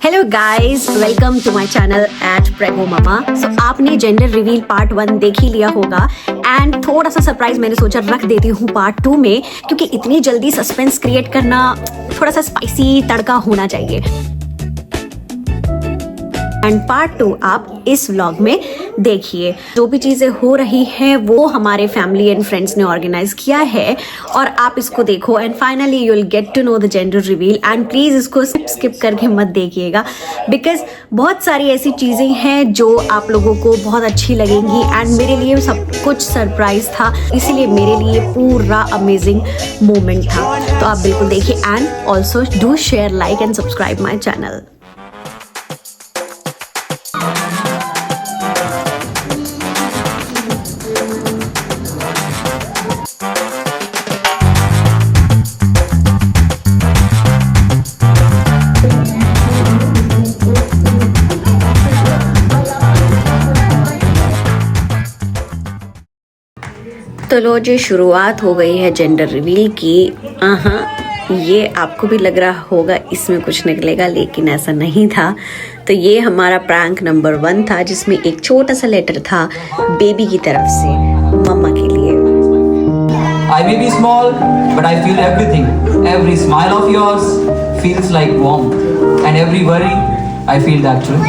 Hello guys, welcome to my channel at Prego mama. So आपने gender reveal part 1 देख ही लिया होगा and थोड़ा सा सरप्राइज मैंने सोचा रख देती हूँ पार्ट 2 में, क्योंकि इतनी जल्दी सस्पेंस क्रिएट करना थोड़ा सा स्पाइसी तड़का होना चाहिए। एंड पार्ट 2 आप इस व्लॉग में देखिए। जो भी चीज़ें हो रही हैं वो हमारे फैमिली एंड फ्रेंड्स ने ऑर्गेनाइज किया है और आप इसको देखो and finally you will get to know the gender reveal. And please इसको स्किप करके मत देखिएगा, बिकॉज बहुत सारी ऐसी चीज़ें हैं जो आप लोगों को बहुत अच्छी लगेंगी एंड मेरे लिए सब कुछ सरप्राइज था, इसीलिए मेरे लिए पूरा अमेजिंग मोमेंट था। तो आप बिल्कुल देखिए and also do share, like and subscribe my channel. तो लो जी, शुरुआत हो गई है जेंडर रिवील की। ये आपको भी लग रहा होगा इसमें कुछ निकलेगा, लेकिन ऐसा नहीं था। तो ये हमारा प्रैंक नंबर 1 था, जिसमें एक छोटा सा लेटर था बेबी की तरफ से मम्मा के लिए। I may be small, but I feel everything. Every smile of yours feels like warmth, and every worry, I feel that too.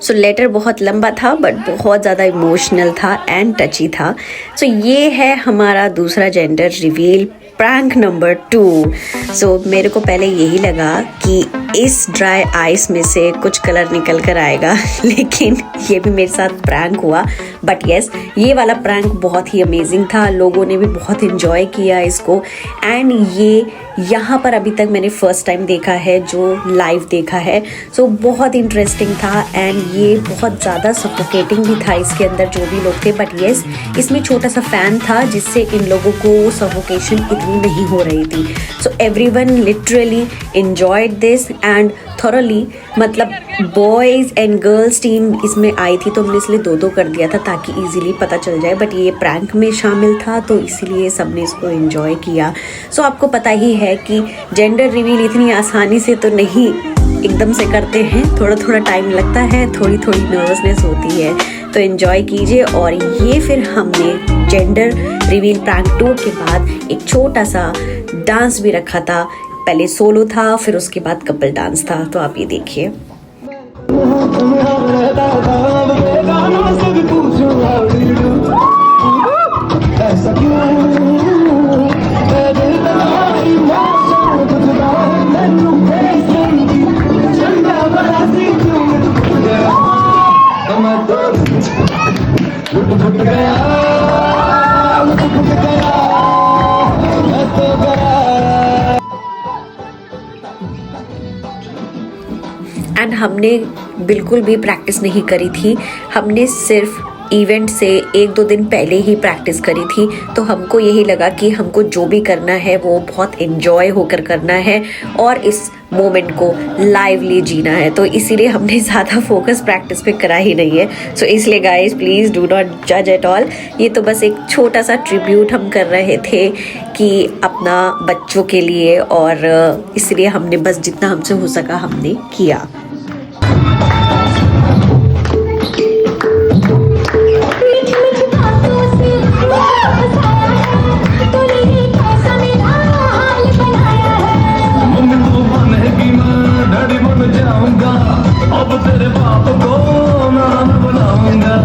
So letter बहुत लंबा था बट बहुत ज़्यादा इमोशनल था एंड टची था। सो ये है हमारा दूसरा जेंडर रिवील प्रैंक नंबर 2। सो मेरे को पहले यही लगा कि इस ड्राई आइस में से कुछ कलर निकल कर आएगा, लेकिन ये भी मेरे साथ प्रैंक हुआ। बट येस, ये वाला प्रैंक बहुत ही अमेजिंग था, लोगों ने भी बहुत इन्जॉय किया इसको। एंड ये यहाँ पर अभी तक मैंने फर्स्ट टाइम देखा है जो लाइव देखा है। सो बहुत इंटरेस्टिंग था एंड ये बहुत ज़्यादा सफोकेटिंग भी था इसके अंदर जो भी लोग थे। बट येस, इसमें छोटा सा फैन था जिससे इन लोगों को सफोकेशन इतनी नहीं हो रही थी। So everyone literally enjoyed this and thoroughly. मतलब बॉयज़ एंड गर्ल्स टीम इसमें आई थी, तो हमने इसलिए 2-2 कर दिया था ताकि इजीली पता चल जाए। बट ये प्रैंक में शामिल था तो इसीलिए सबने इसको एंजॉय किया। सो आपको पता ही है कि जेंडर रिवील इतनी आसानी से तो नहीं एकदम से करते हैं, थोड़ा थोड़ा टाइम लगता है, थोड़ी थोड़ी नर्वसनेस होती है। तो एंजॉय कीजिए। और ये फिर हमने जेंडर रिवील प्रैंक 2 के बाद एक छोटा सा डांस भी रखा था। पहले सोलो था, फिर उसके बाद कपल डांस था। तो आप ये देखिए। एंड हमने बिल्कुल भी प्रैक्टिस नहीं करी थी, हमने सिर्फ इवेंट से 1-2 दिन पहले ही प्रैक्टिस करी थी। तो हमको यही लगा कि हमको जो भी करना है वो बहुत एंजॉय होकर करना है और इस मोमेंट को लाइवली जीना है। तो इसीलिए हमने ज़्यादा फोकस प्रैक्टिस पे करा ही नहीं है। सो इसलिए गाइज प्लीज़ डू नॉट जज एट ऑल। ये तो बस एक छोटा सा ट्रिब्यूट हम कर रहे थे कि अपना बच्चों के लिए, और इसलिए हमने बस जितना हमसे हो सका हमने किया। अब तेरे बाप को नाम बनाऊंगा।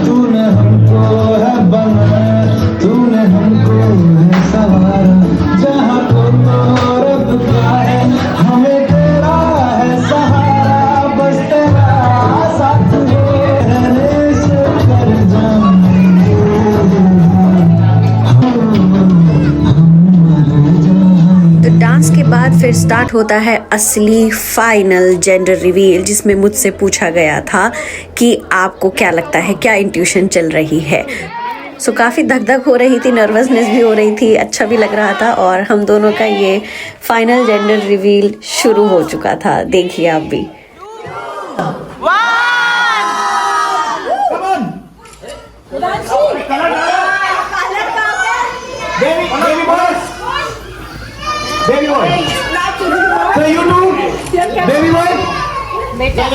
तूने हमको है फिर स्टार्ट होता है असली फाइनल जेंडर रिवील, जिसमें मुझसे पूछा गया था कि आपको क्या लगता है, क्या इंट्यूशन चल रही है। सो काफ़ी धक धक हो रही थी, नर्वसनेस भी हो रही थी, अच्छा भी लग रहा था। और हम दोनों का ये फाइनल जेंडर रिवील शुरू हो चुका था, देखिए आप भी। Baby boy. So you do? Baby boy? Baby boy.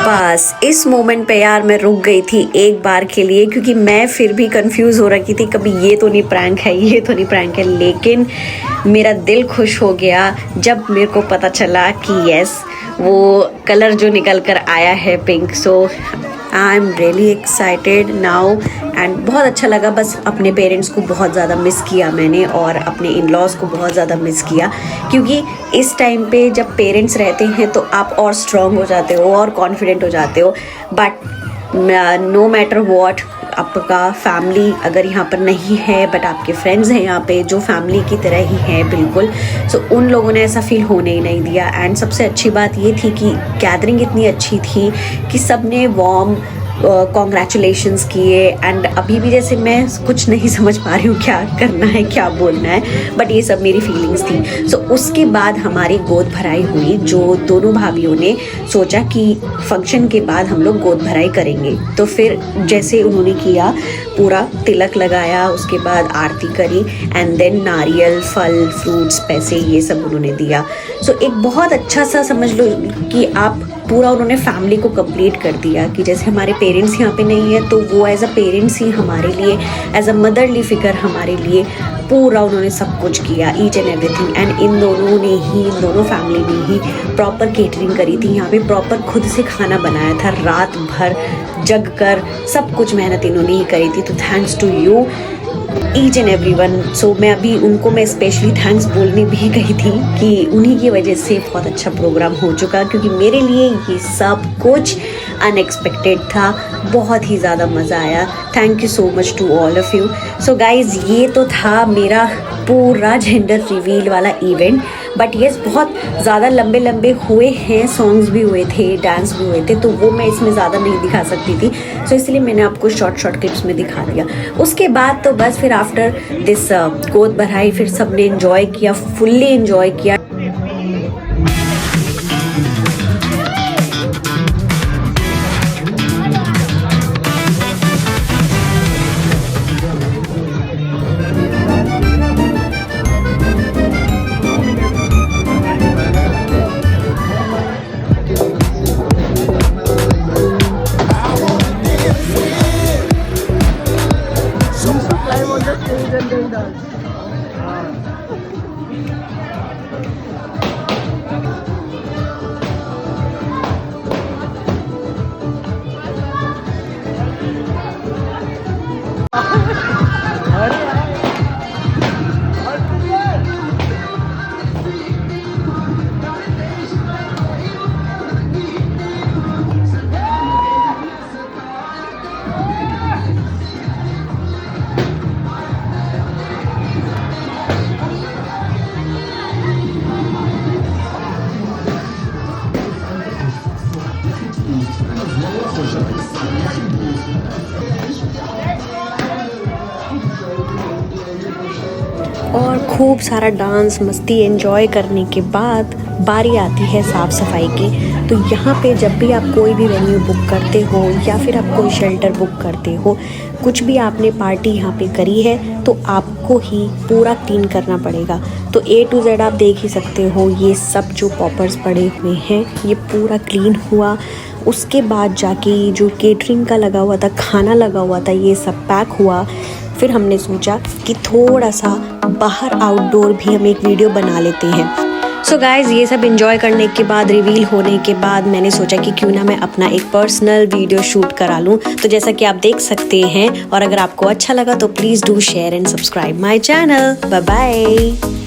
बस इस मोमेंट पे यार मैं रुक गई थी एक बार के लिए, क्योंकि मैं फिर भी कंफ्यूज हो रही थी, कभी ये तो नहीं प्रैंक है, ये तो नहीं प्रैंक है। लेकिन मेरा दिल खुश हो गया जब मेरे को पता चला कि यस, वो कलर जो निकल कर आया है pink. So I am really excited now and बहुत अच्छा लगा। बस अपने पेरेंट्स को बहुत ज़्यादा मिस किया मैंने, और अपने इन लॉज को बहुत ज़्यादा मिस किया, क्योंकि इस टाइम पे जब पेरेंट्स रहते हैं तो आप और स्ट्रॉन्ग हो जाते हो और कॉन्फिडेंट हो जाते हो। बट नो मैटर वॉट, आपका फैमिली अगर यहाँ पर नहीं है बट आपके फ्रेंड्स हैं यहाँ पे जो फैमिली की तरह ही हैं बिल्कुल, सो उन लोगों ने ऐसा फील होने ही नहीं दिया। एंड सबसे अच्छी बात ये थी कि गैदरिंग इतनी अच्छी थी कि सबने वार्म कॉन्ग्रेचुलेशंस किए। एंड अभी भी जैसे मैं कुछ नहीं समझ पा रही हूँ क्या करना है, क्या बोलना है, बट ये सब मेरी फीलिंग्स थी। सो उसके बाद हमारी गोद भराई हुई, जो दोनों भाभीियों ने सोचा कि फंक्शन के बाद हम लोग गोद भराई करेंगे। तो फिर जैसे उन्होंने किया, पूरा तिलक लगाया, उसके बाद आरती करी एंड देन नारियल, फल, फ्रूट्स, पैसे, ये सब उन्होंने दिया। सो एक बहुत अच्छा सा समझ लो कि आप पूरा उन्होंने फैमिली को कंप्लीट कर दिया, कि जैसे हमारे पेरेंट्स यहाँ पे नहीं है तो वो एज अ पेरेंट्स ही हमारे लिए, एज अ मदरली फिगर हमारे लिए पूरा उन्होंने सब कुछ किया, each and everything. And in दोनों फैमिली ने ही प्रॉपर केटरिंग करी थी, यहाँ पे प्रॉपर खुद से खाना बनाया था, रात भर जग कर सब कुछ मेहनत इन्होंने ही करी थी। तो thanks to you each and everyone. So मैं अभी उनको मैं स्पेशली थैंक्स बोलने भी गई थी कि उन्हीं की वजह से बहुत अच्छा प्रोग्राम हो चुका, क्योंकि मेरे लिए ये सब कुछ अनएक्सपेक्टेड था, बहुत ही ज़्यादा मज़ा आया। Thank you so much to all of you. So guys, ये तो था मेरा पूरा जेंडर रिवील वाला इवेंट। बट येस, बहुत ज़्यादा लंबे लंबे हुए हैं, सॉन्ग्स भी हुए थे, डांस भी हुए थे, तो वो मैं इसमें ज़्यादा नहीं दिखा सकती थी। सो इसलिए मैंने आपको शॉर्ट क्लिप्स में दिखा दिया। उसके बाद तो बस फिर आफ्टर दिस गोद भराई फिर सबने इन्जॉय किया, फुल्ली इन्जॉय किया। और खूब सारा डांस मस्ती एंजॉय करने के बाद बारी आती है साफ़ सफाई की। तो यहाँ पे जब भी आप कोई भी वेन्यू बुक करते हो या फिर आप कोई शेल्टर बुक करते हो, कुछ भी आपने पार्टी यहाँ पे करी है तो आपको ही पूरा क्लीन करना पड़ेगा। तो A to Z आप देख ही सकते हो, ये सब जो पॉपर्स पड़े हुए हैं ये पूरा क्लीन हुआ। उसके बाद जाके जो केटरिंग का लगा हुआ था, खाना लगा हुआ था, ये सब पैक हुआ। फिर हमने सोचा कि थोड़ा सा बाहर आउटडोर भी हम एक वीडियो बना लेते हैं। सो गाइज़, ये सब एंजॉय करने के बाद, रिवील होने के बाद मैंने सोचा कि क्यों ना मैं अपना एक पर्सनल वीडियो शूट करा लूँ। तो जैसा कि आप देख सकते हैं, और अगर आपको अच्छा लगा तो please do share and subscribe my channel. Bye bye.